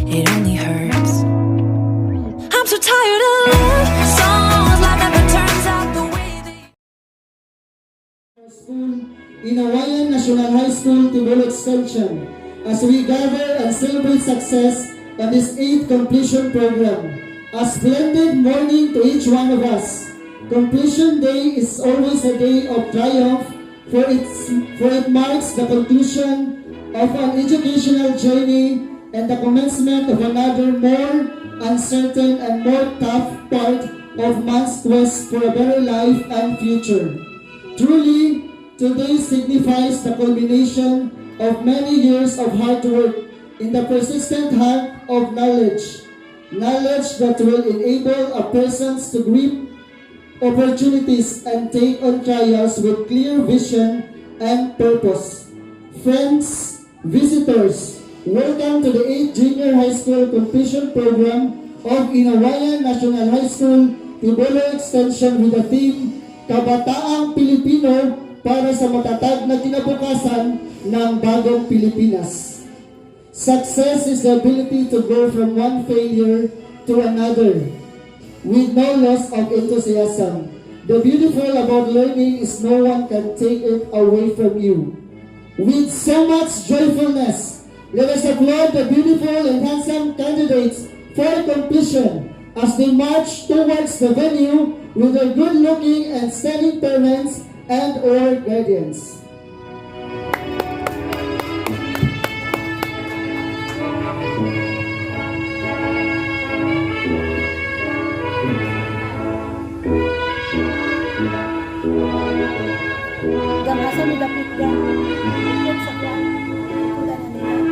it only hurts. I'm so tired of love songs, life never turns out the way they... School, Inawayan National High School, Tibolo Extension, as we gather and celebrate success on this 8th completion program. A splendid morning to each one of us. Completion Day is always a day of triumph, for it marks the conclusion of an educational journey and the commencement of another more uncertain and more tough part of man's quest for a better life and future. Truly, today signifies the culmination of many years of hard work in the persistent hunt of knowledge. Knowledge that will enable a person to grip opportunities and take on trials with clear vision and purpose. Friends, visitors, welcome to the 8th Junior High School Completion Program of Inawayan National High School, Tibolo Extension with the theme, Kabataang Pilipino para sa matatag na kinabukasan ng bagong Pilipinas. Success is the ability to go from one failure to another with no loss of enthusiasm. The beautiful about learning is no one can take it away from you. With so much joyfulness, let us applaud the beautiful and handsome candidates for completion as they march towards the venue with their good-looking and stunning parents and or guardians. Gamasa ni dapit ka. Ikot sa kwan. Ikutan na nila.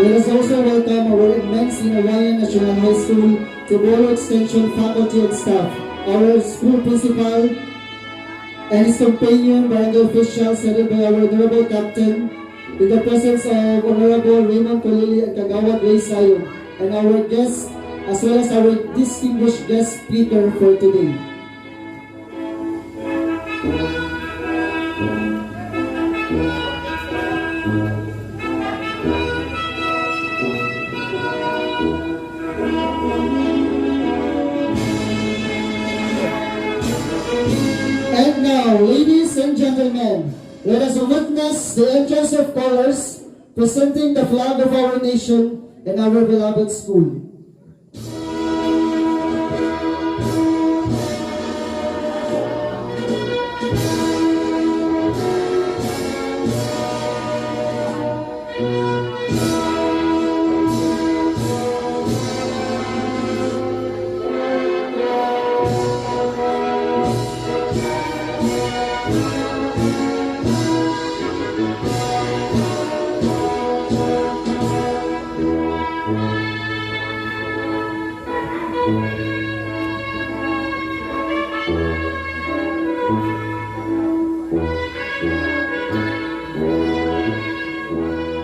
Let us also welcome our immense Inawayan National High School, Tibolo Extension faculty and staff, our school principal and his companion, barangay officials, headed by our honorable captain, in the presence of Honorable Raymond Colili and Kagawad Ray Sayo, and our guests, as well as our distinguished guest speaker for today. And now, ladies and gentlemen, let us witness the entrance of colors presenting the flag of our nation and our beloved school.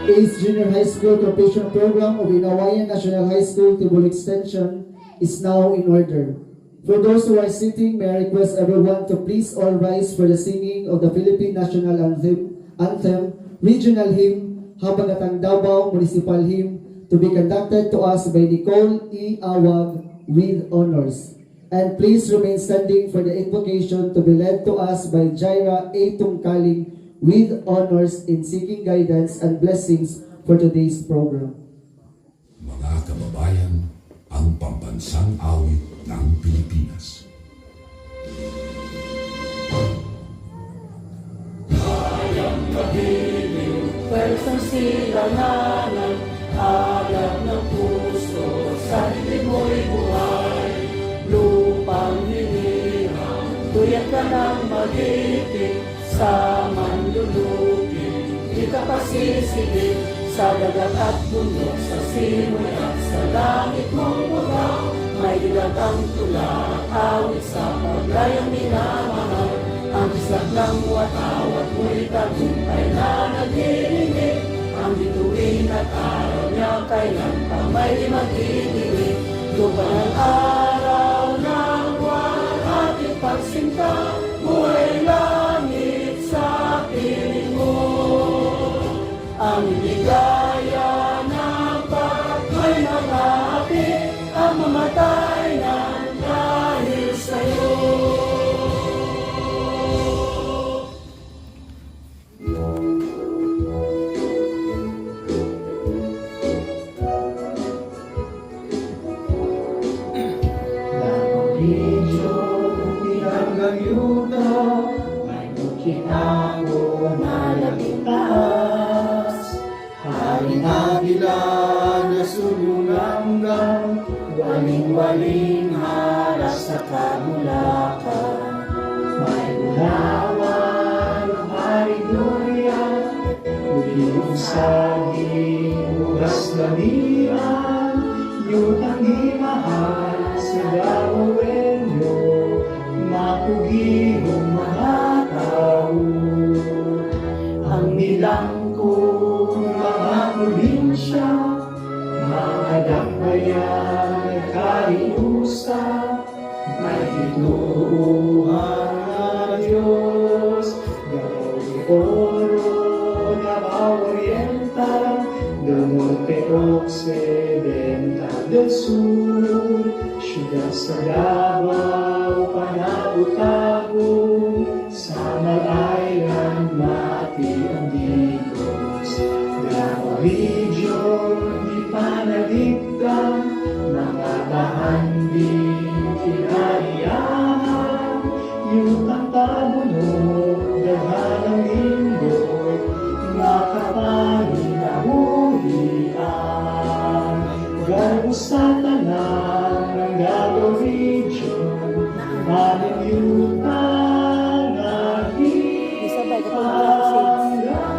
ACE Junior High School Completion Program of Inawayan National High School Tibol Extension is now in order. For those who are sitting, may I request everyone to please all rise for the singing of the Philippine National Anthem, Regional Hymn, Habagatang Davao Municipal Hymn, to be conducted to us by Nicole E. Awag with honors. And please remain standing for the invocation to be led to us by Jaira A. Tungkaling with honors in seeking guidance and blessings for today's program. Mga kababayan, ang pambansang awit ng Pilipinas. Pwersang silanganan, alab ng puso, sa dibdib mo'y buhay. Lupang hinirang, tuyat ka ng mag-ibig, sa manlulupin, di ka pasisigit, sa dagat at bundok, sa simoy at sa langit mong baba. May dilagang tula, awit sa paglayang minamahal, ang islak ng watawat mo'y tagumpay na naglilinig. Ang bituin at araw niya kailan pa may mag-ibig. Lupa ng araw ng buwan, ating pagsinta, buhay langit sa piling mo. Ang ligaya ng pagkay mga api, ang mamatay ng dahil sa'yo. Waling haras sa kabulakan, may ulawan ng Hallelujah, uling saging ugas na niyan, yutang di mahal sa gawin nyo, mapugihong mga tao. Ang nilangkong mga probinsya, mga dakbayan, kaiusa, may ituuhan na Diyos. Davao de Oro, Davao Oriental, del Norte Occidental, del Sur, Siyudad sa Davao, Panabo-Tabo, Samal Island, Mati, Andigos, Davao Region, di panaligdan, mga bahanding kinaiyahan, yutang tabunod, daghanang linggoy, nga kapanginabuhian. Garbo sa tanan ng Davao Region, maling yutang Isabay, kapag wala ko shades.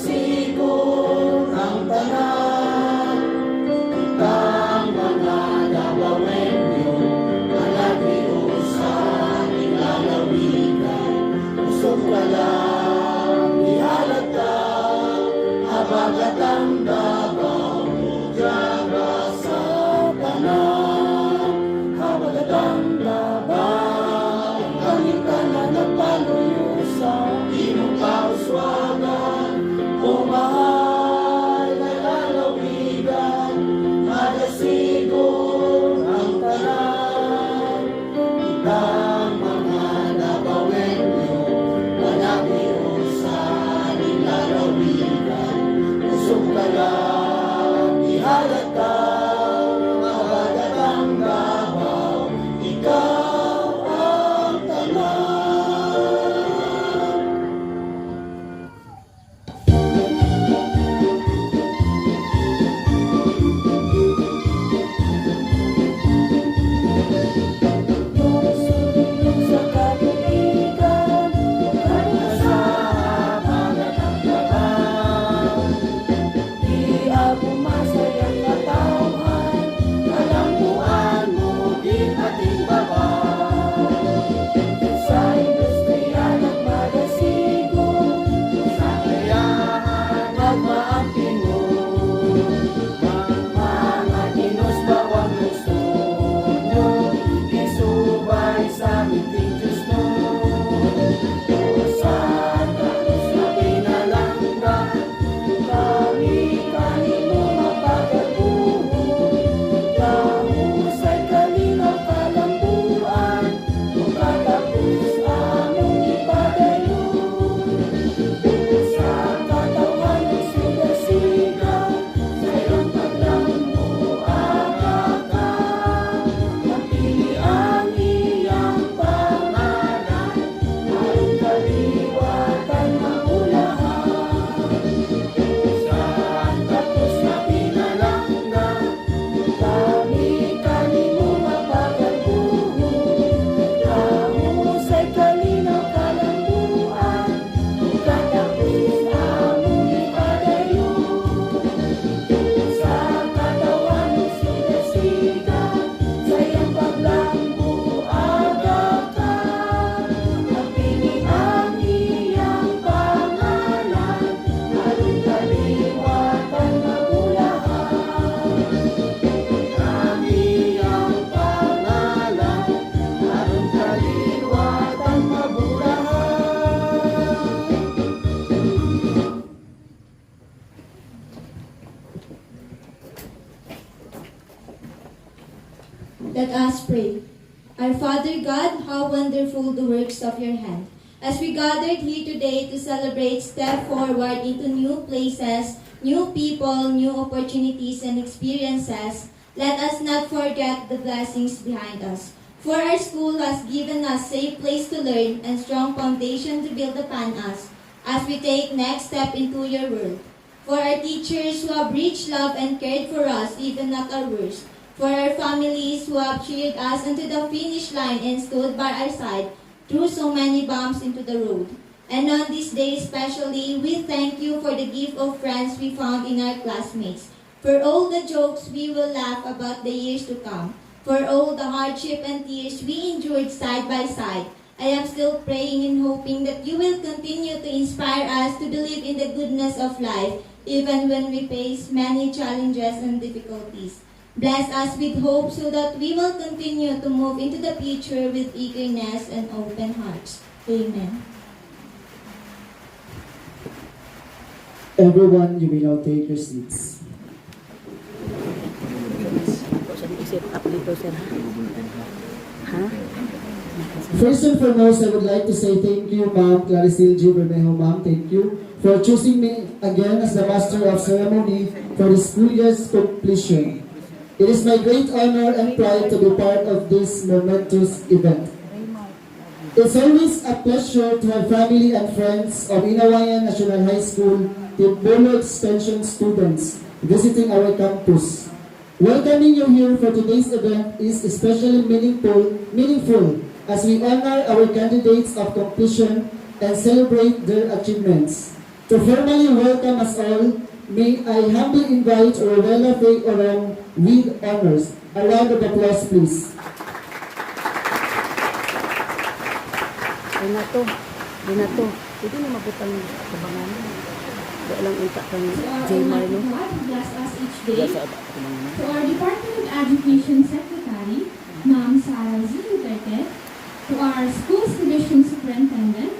sigon ang tanan, kitang mga nabawenyo, malagyo sa ilalawigan, usok ka lang, ihalata, habagatang dabaw, jaga sa tanan, habagatang dabaw, kami ka na nagpaluyo sa imong kauswagan, o mahal na lalawigan, magasigon ang tanan, kitang mga nabawenyo, malagyo sa lalawigan, usok ka lang, ihalata, mabagatang dabaw, ikaw ang tanan. Yung sa katuligan, kanya sa magatang dabaw, di ako masayang katauhan, kalampuan mo di ating babaw. Sa industriya nagmagasigon, sa kayahan magmaamping mo, mga dinos bawang gusto nyo, isubay sa miting Diyos mo. Sa talos na pinalangga, kami kanino mapagkabuo, kahusay kalinaw kalambuan, kung katapos among ipadayo. Sa katawan ng siga-siga, sa iyong paglambo agaka, mapili ang iyang pangalan, aron kaliwatan maulahan. Sa tapos na pinalangga, kami kanimo mapagkabuo, kahusay kalinaw kalambuan, kung katapos among ipadayo. Sa katawan ng siga-siga, sa iyang paglambo agaka, mapili ang iyang pangalan, aron kaliwatan maulahan. Ang iyang pangalan, aron kaliwatan mabulahan. Let us pray. Our Father God, how wonderful the works of your hand. As we gathered here today to celebrate step forward into new places, new people, new opportunities and experiences, let us not forget the blessings behind us. For our school has given us safe place to learn and strong foundation to build upon us as we take next step into your world. For our teachers who have reached love and cared for us even at our worst. For our families who have cheered us unto the finish line and stood by our side through so many bumps into the road. And on this day especially, we thank you for the gift of friends we found in our classmates. For all the jokes we will laugh about the years to come. For all the hardship and tears we endured side by side. I am still praying and hoping that you will continue to inspire us to believe in the goodness of life, even when we face many challenges and difficulties. Bless us with hope so that we will continue to move into the future with eagerness and open hearts. Amen. Everyone, you may now take your seats. Set up dito, sir, ha? First and foremost, I would like to say thank you, Ma'am Claricil G. Bermejo, Ma'am. Thank you for choosing me again as the Master of Ceremony for the school year's completion. It is my great honor and pride to be part of this momentous event. It's always a pleasure to have family and friends of Inawayan National High School, Tibolo Extension students visiting our campus. Welcoming you here for today's event is especially meaningful as we honor our candidates of completion and celebrate their achievements. To formally welcome us all, may I humbly invite Orwella Faye Orong with honors. A round of applause, please. Ay na to. Di na to. Pwede na mabutang kabangan. Wala lang unta kang J. Marlo. God bless us each day. Sa kabangan. To our Department of Education Secretary, Ma'am Sarah Z. Duterte, to our Schools Division Superintendent,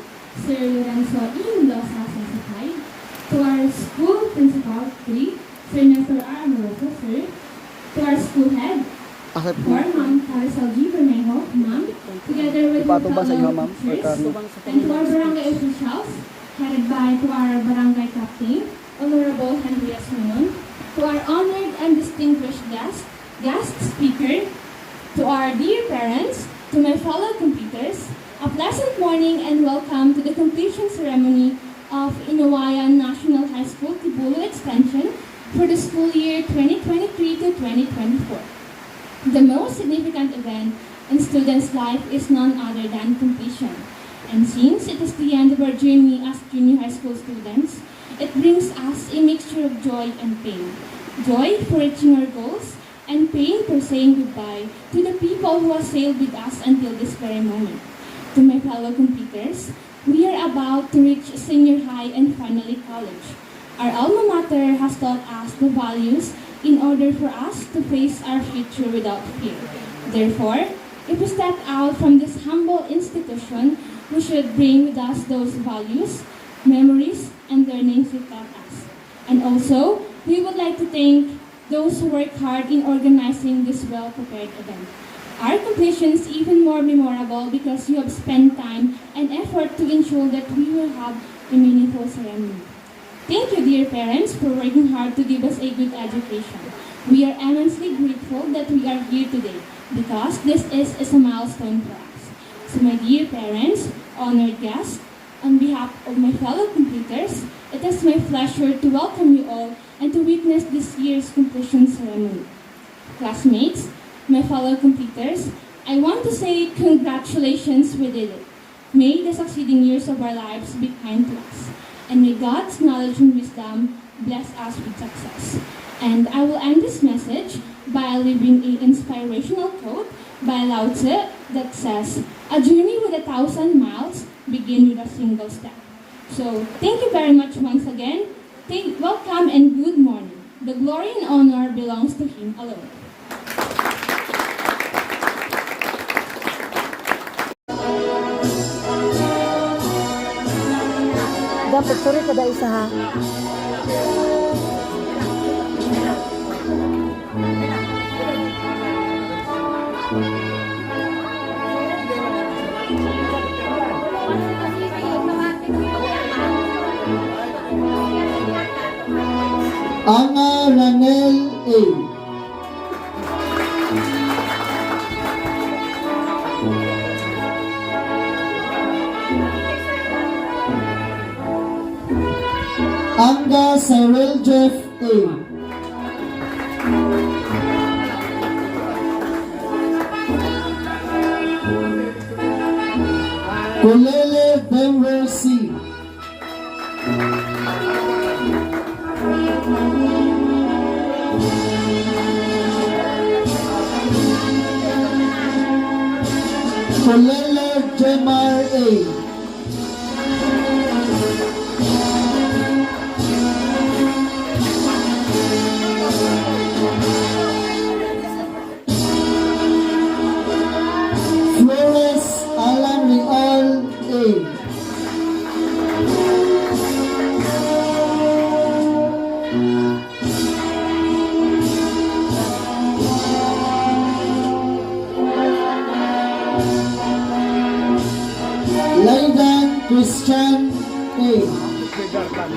Sir Lorenzo E. Mendoza Sasakay, to our School Principal 3, Senator R. Amoroso, Sir, to our School Head, Asap or Ma'am Carisol G. Bermejo, Ma'am, together with Ipato ba sa inyo, fellow ma'am? teachers, Pagka- and to our barangay officials, headed by to our barangay captain, Honorable Henry S. Manon, to our honored and distinguished guest speaker, to our dear parents, to my fellow competitors, a pleasant morning and welcome to the completion ceremony of Inawayan National High School Tibolo Extension for the school year 2023 to 2024. The most significant event in students' life is none other than completion. And since it is the end of our journey as junior high school students, it brings us a mixture of joy and pain. Joy for reaching our goals, and pain for saying goodbye to the people who have sailed with us until this very moment. To my fellow competitors, we are about to reach senior high and finally college. Our alma mater has taught us the values in order for us to face our future without fear. Therefore, if we step out from this humble institution, we should bring with us those values, memories, and learnings it taught us. And also, we would like to thank those who work hard in organizing this well-prepared event. Our completion is even more memorable because you have spent time and effort to ensure that we will have a meaningful ceremony. Thank you, dear parents, for working hard to give us a good education. We are immensely grateful that we are here today because this is a milestone for us. So my dear parents, honored guests, on behalf of my fellow competitors, it is my pleasure to welcome you all and to witness this year's completion ceremony. Classmates, my fellow competitors, I want to say congratulations, we did it. May the succeeding years of our lives be kind to us, and may God's knowledge and wisdom bless us with success. And I will end this message by leaving an inspirational quote by Lao Tzu that says, "A journey with 1,000 miles begin with a single step." So, thank you very much once again. Welcome and good morning. The glory and honor belongs to Him alone. Dapat sorry kada isa ha. Anga Ranel A. Anga Cyril Jeff A. Kulele Denver C. Kulele Jemar A. Flores Alan Real A. Laidan Christian A.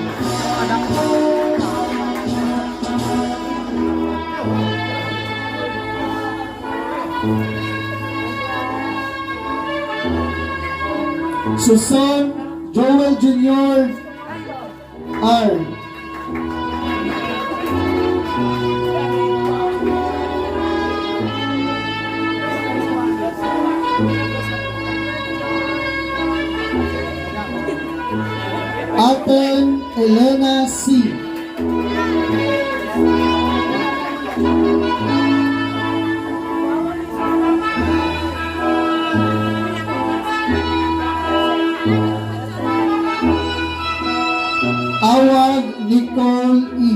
Susan Joel Jr. R. Alton A. Elena C. Awag Nicole E.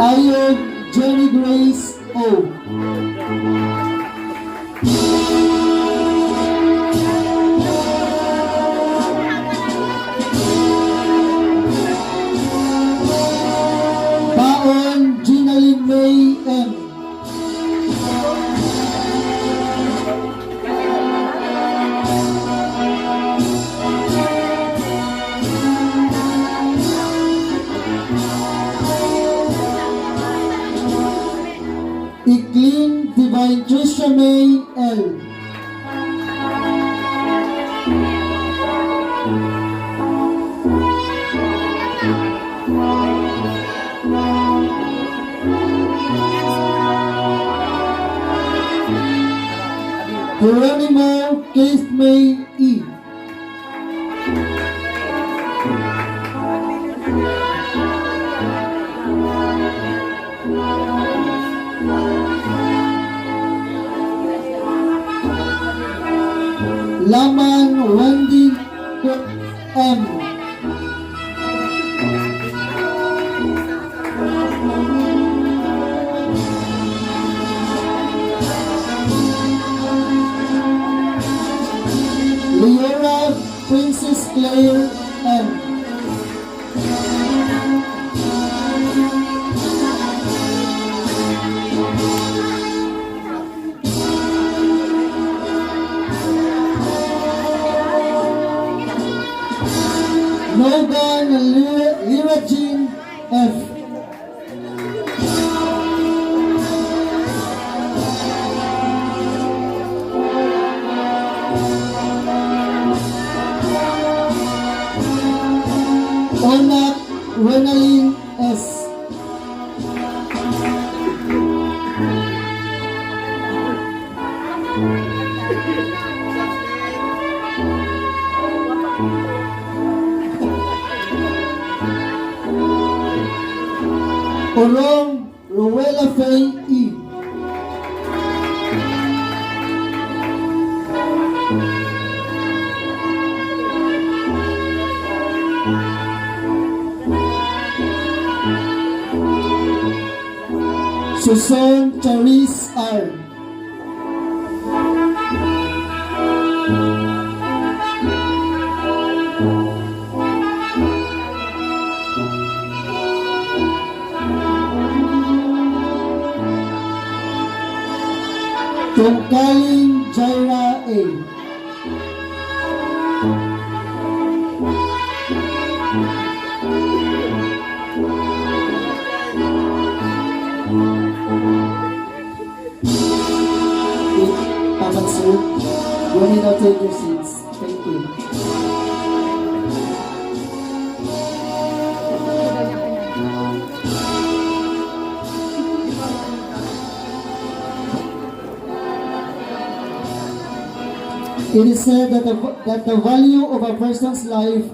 Ayog Jenny Grace O. Baon Ginaline May M. Ikling Divine Tricia May L. Geronimo Keith May E. Laman Wendy M. Leora Princess Claire M. Logan Lyra Jean F. Onak Renaline S. Orong Rowella Faye E. Susan Charisse R. Tungkaling Jaira A. Papansin, you need to take your seats. Thank you. It is said that the value of a person's life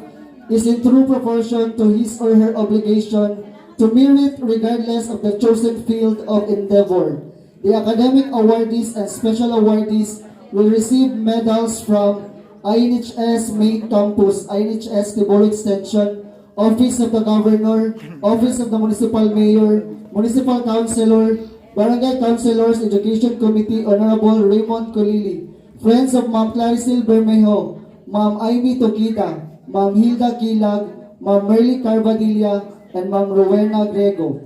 is in true proportion to his or her obligation to merit regardless of the chosen field of endeavor. The academic awardees and special awardees will receive medals from INHS Main Campus, INHS Tibolo Extension, Office of the Governor, Office of the Municipal Mayor, Municipal Councilor, Barangay Councilors Education Committee Honorable Raymond Colili, Friends of Ma'am Claricel Bermejo, Ma'am Amy Tokida, Ma'am Hilda Kilag, Ma'am Merly Carvadilla, and Ma'am Rowena Grego.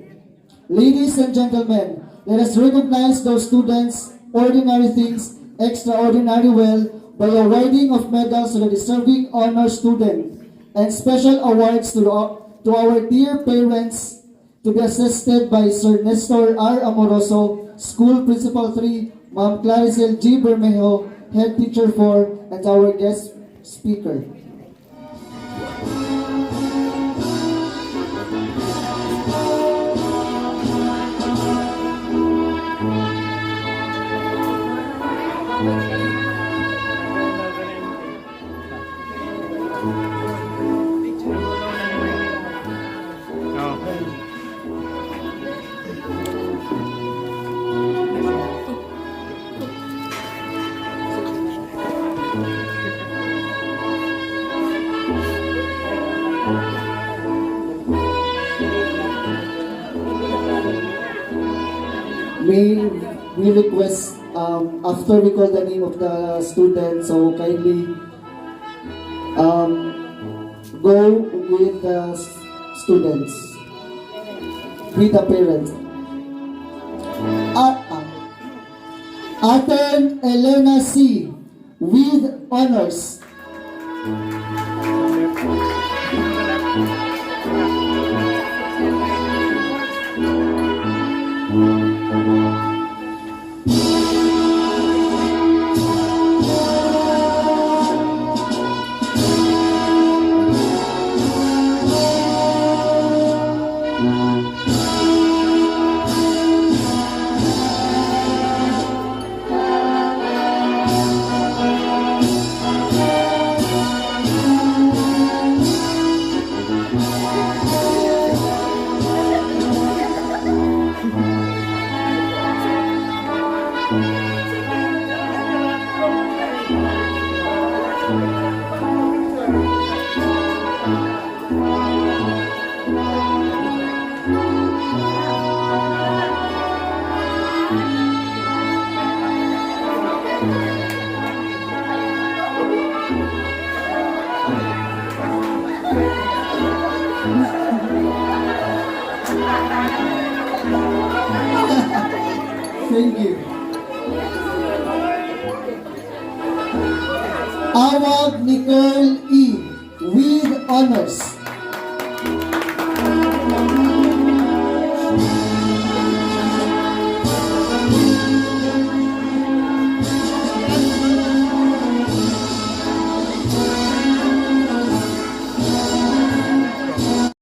Ladies and gentlemen, let us recognize those students, ordinary things, extraordinary well, by awarding of medals to the deserving honor student, and special awards to our dear parents, to be assisted by Sir Nestor R. Amoroso, School Principal 3, Ma'am Claricel G. Bermejo, Head Teacher 4, and our guest speaker. may we request after we call the name of the student, so kindly go with the students, with the parents. Aten Elena C. with honors. Thank you. Awag Nicole E. with honors.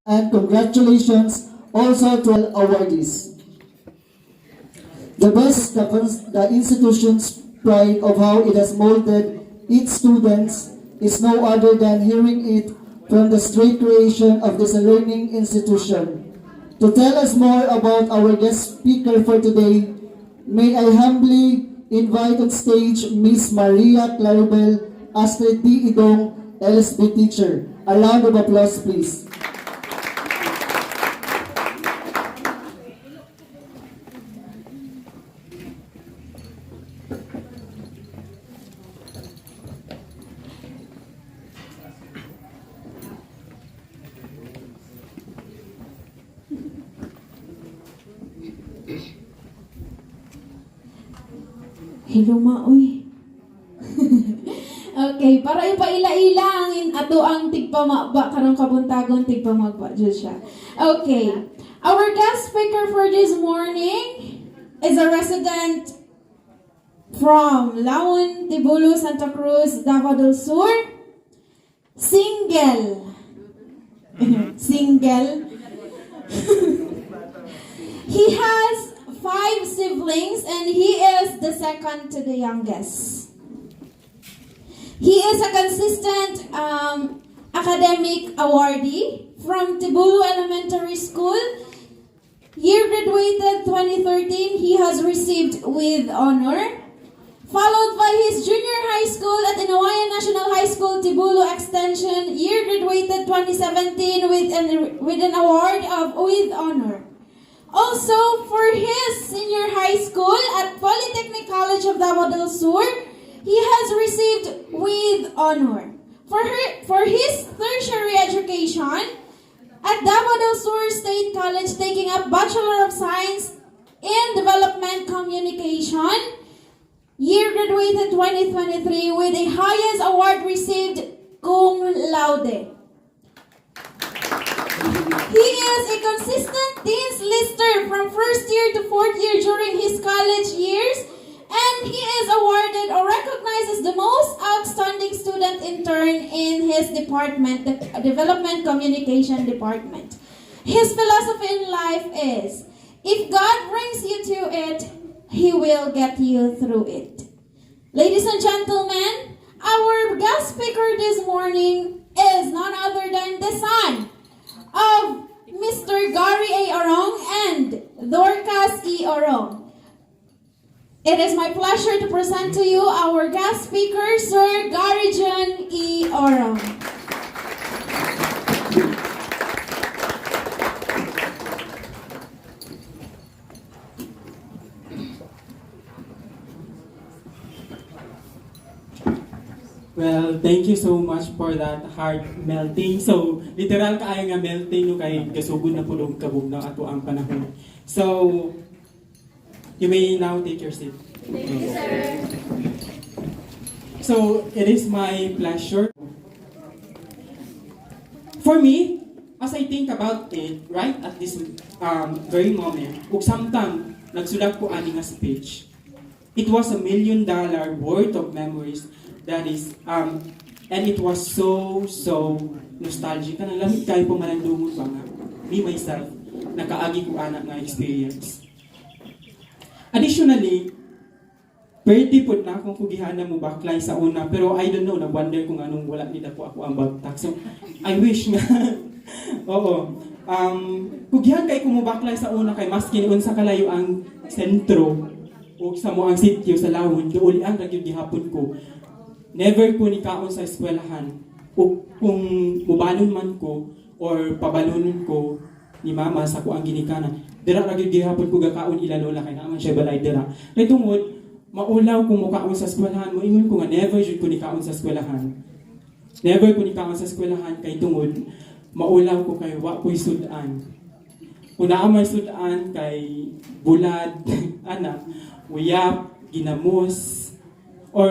And congratulations also to all awardees. The best, the institution's pride of how it has molded its students is no other than hearing it from the straight creation of this learning institution. To tell us more about our guest speaker for today, may I humbly invite on stage Miss Maria Claribel Astrid T. Idong, LSB teacher. A round of applause, please. Hello, maoy. Okay, para ipaila-ila ang ato ang tigpamaba karong kabuntagon tigpamagba jud siya. Okay. Our guest speaker for this morning is a resident from Laon, Tibulo, Santa Cruz, Davao del Sur. Single. Single. He has 5 siblings and he is the second to the youngest. He is a consistent academic awardee from Tibulo Elementary School. Year graduated 2013, he has received with honor. Followed by his junior high school at Inawayan National High School, Tibulo Extension. Year graduated 2017 with an award with honor. Also, for his senior high school at Polytechnic College of Davao del Sur, he has received with honor. For his tertiary education at Davao del Sur State College, taking up Bachelor of Science in Development Communication, year graduated 2023 with a highest award received, cum laude. He is a consistent Dean's Lister from first year to fourth year during his college years, and he is awarded or recognized as the most outstanding student intern in his department, the Development Communication Department. His philosophy in life is, if God brings you to it, He will get you through it. Ladies and gentlemen, our guest speaker this morning is none other than the son of Mr. Gary A. Orong and Dorcas E. Orong. It is my pleasure to present to you our guest speaker, Sir Gary John E. Orong. Well, thank you so much for that heart melting. So, literal kaayo nga melting no kay gasugod na pulong kabog na ato ang panahon. So, you may now take your seat. Thank you, sir. So, it is my pleasure. For me, as I think about it, right at this very moment, kung samtang nagsulat ko ani nga speech, it was $1 million worth of memories that is, and it was so nostalgic. Kanang lamig kayo pumalandungon ba nga, me myself, nakaagi ko anak nga experience. Additionally, pwede po na akong kugihan na mo baklay sa una, pero I don't know, nag-wonder kung anong wala nila po ako ang bagtak. So, I wish nga, oo, kugihan kay kumubaklay sa una kay mas kinuon sa kalayo ang sentro o sa mo ang sityo sa lawon, doon ang nagyong gihapon ko. Never ko ni kaon sa eskwelahan. O kung mubalon man ko or pabalonon ko ni mama sa ko ang ginikanan, dira ra gyud gihapon ko gakaon ila lola kay naaman siya balay dira. Kay tungod maulaw kung mukaon sa eskwelahan mo ingon ko nga never jud ko ni kaon sa eskwelahan. Never ko ni kaon sa eskwelahan kay tungod maulaw ko kay wa ko'y sudan. Kung naa may sudan kay bulad anak, uyap, ginamos or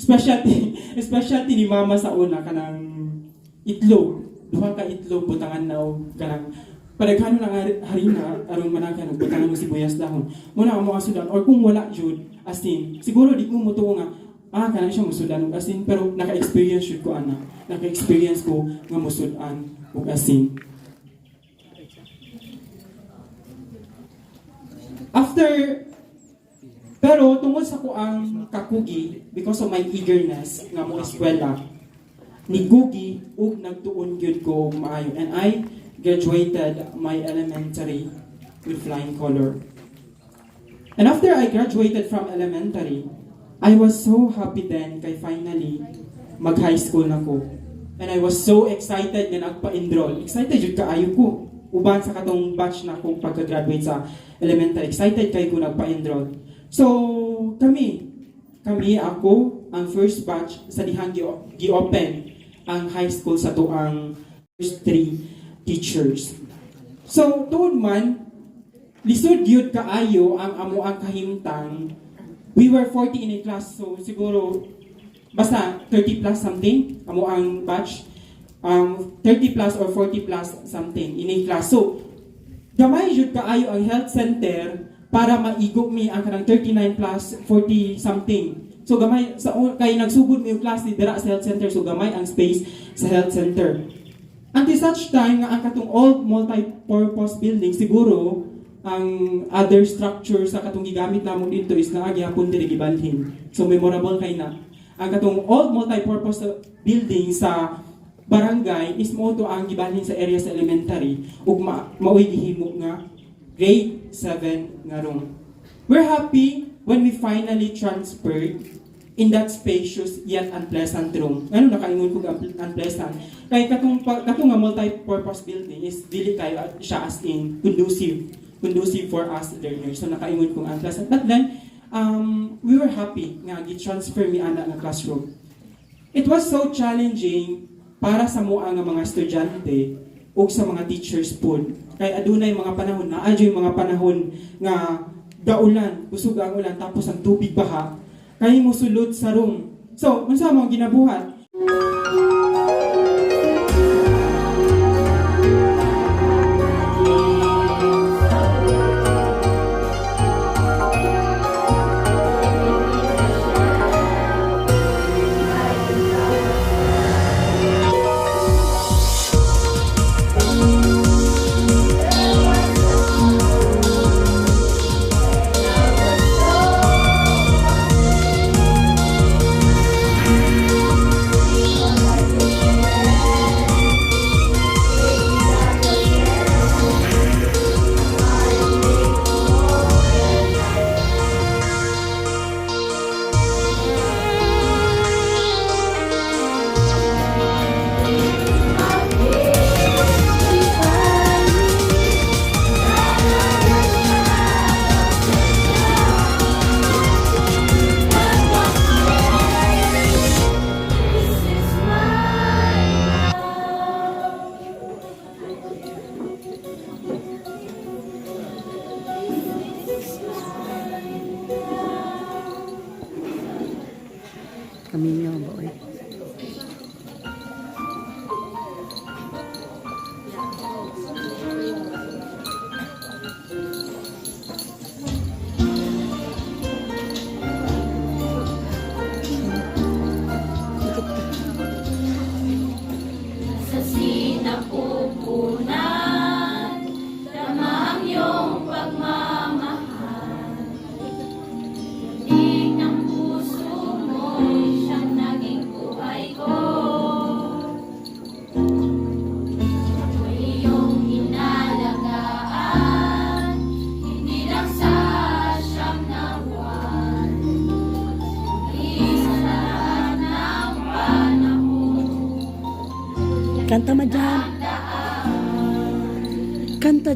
specialty ni mama sa una kanang itlog, duha ka itlog butangan na kanang padaghano lang harina aron manakan og butangan og sibuyas dahon muna ang mga sudan or kung wala jud asin siguro di ko mutuo nga kanang siya musudan og asin pero naka-experience jud ko ana naka-experience ko nga musudan og asin. Pero tungod sa ko ang kakugi, because of my eagerness nga mo eskwela, ni Gugi ug nagtuon gyud ko maayo. And I graduated my elementary with flying color. And after I graduated from elementary, I was so happy then kay finally mag-high school na ko. And I was so excited nga nagpa-enroll. Excited jud kaayo ko. Uban sa katong batch na ko pagka-graduate sa elementary. Excited kay ko nagpa-enroll. So, ako, ang first batch sa dihang gi-open ang high school sa tuang first 3 teachers. So, tuon man, lisod gyud kaayo ang amo ang kahimtang. We were 40 in a class, so siguro, basta 30 plus something, amo ang batch. 30 plus or 40 plus something in a class. So, gamay jud kaayo ang health center para maigok mi ang kanang 39 plus 40 something. So gamay sa kay nagsugod mi yung class ni dira sa health center, so gamay ang space sa health center. Until such time nga ang katong old multi-purpose building siguro ang other structure sa katong gigamit namon dito is naa gihapon diri gibalhin. So memorable kay na. Ang katong old multi-purpose building sa barangay is mo to ang gibalhin sa area sa elementary ug maoy gihimo nga grade 7 nga room. We're happy when we finally transferred in that spacious yet unpleasant room. Ano nakaingon ko unpleasant? Kay katong nga multi-purpose building is dili kay siya as in conducive for us learners. So nakaingon kong unpleasant. But then we were happy nga gi-transfer mi ana nga classroom. It was so challenging para sa mua nga mga estudyante o sa mga teachers po. Kay adunay mga panahon na adyo mga panahon nga gaulan, busog ang ulan tapos ang tubig baha kay mosulod sa room. So, unsa mo ang ginabuhat?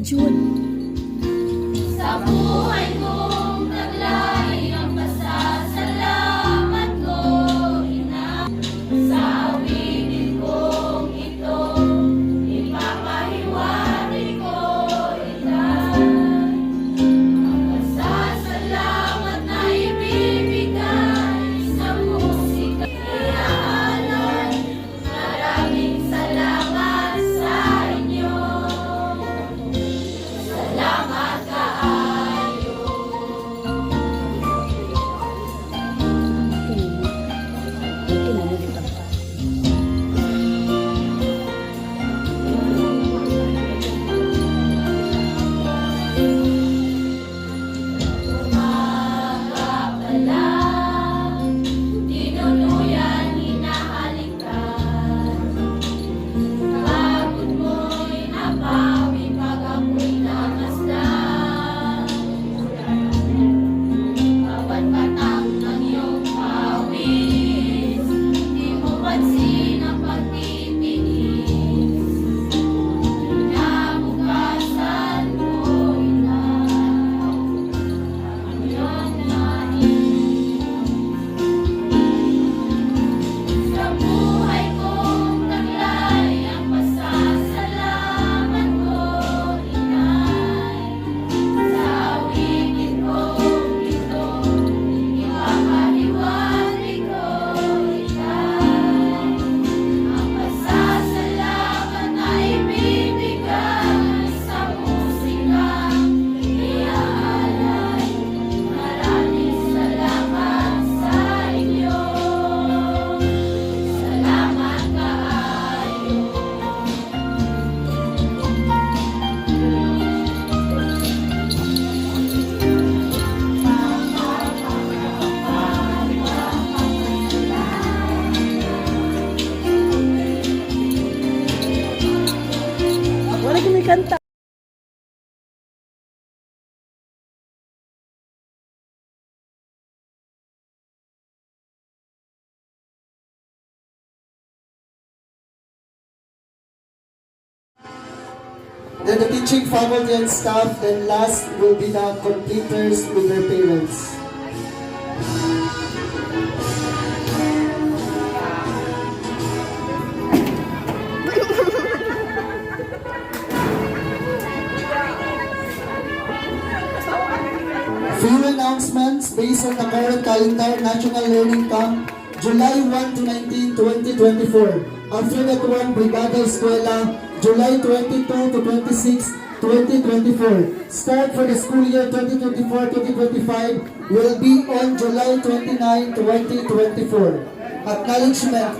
Jud. Sa buhay kong taglay ang pasasalamat ko, Ina. Sa awitin kong ito, ipapahiwatig ko, Ina. Ang pasasalamat na ibibigay sa musika iaalay. Maraming salamat sa inyo. Salamat kaayo. Okay na mo dito. Pala, tinuluyan hinahalikan. Pagod mo'y napawi pag ako'y namasdan. Bawat patang ng iyong pawis, di mo pansin ang pagtitiis. Kinabukasan ko'y na ang iyong nais. Sa buhay kong taglay ang pasasalamat ko, Inay. Sa awitin kong ito, ipapaliwanag ko, Inay. Ang pasasalamat na ibibigay sa musikang iaalay. Maraming salamat sa inyo. Salamat kaayo. Wala kami kanta. Then the teaching faculty and staff, and last will be the completers with their parents. Few announcements based on the current calendar. National Learning Camp, July 1 to 19, 2024. Alfredo Tuan Brigada Escuela, July 22 to 26, 2024. Start for the school year 2024-2025 will be on July 29, 2024. Acknowledgement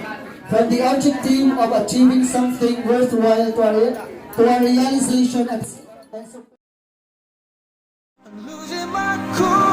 from the object team of achieving something worthwhile to our realization and support. Losing my cool.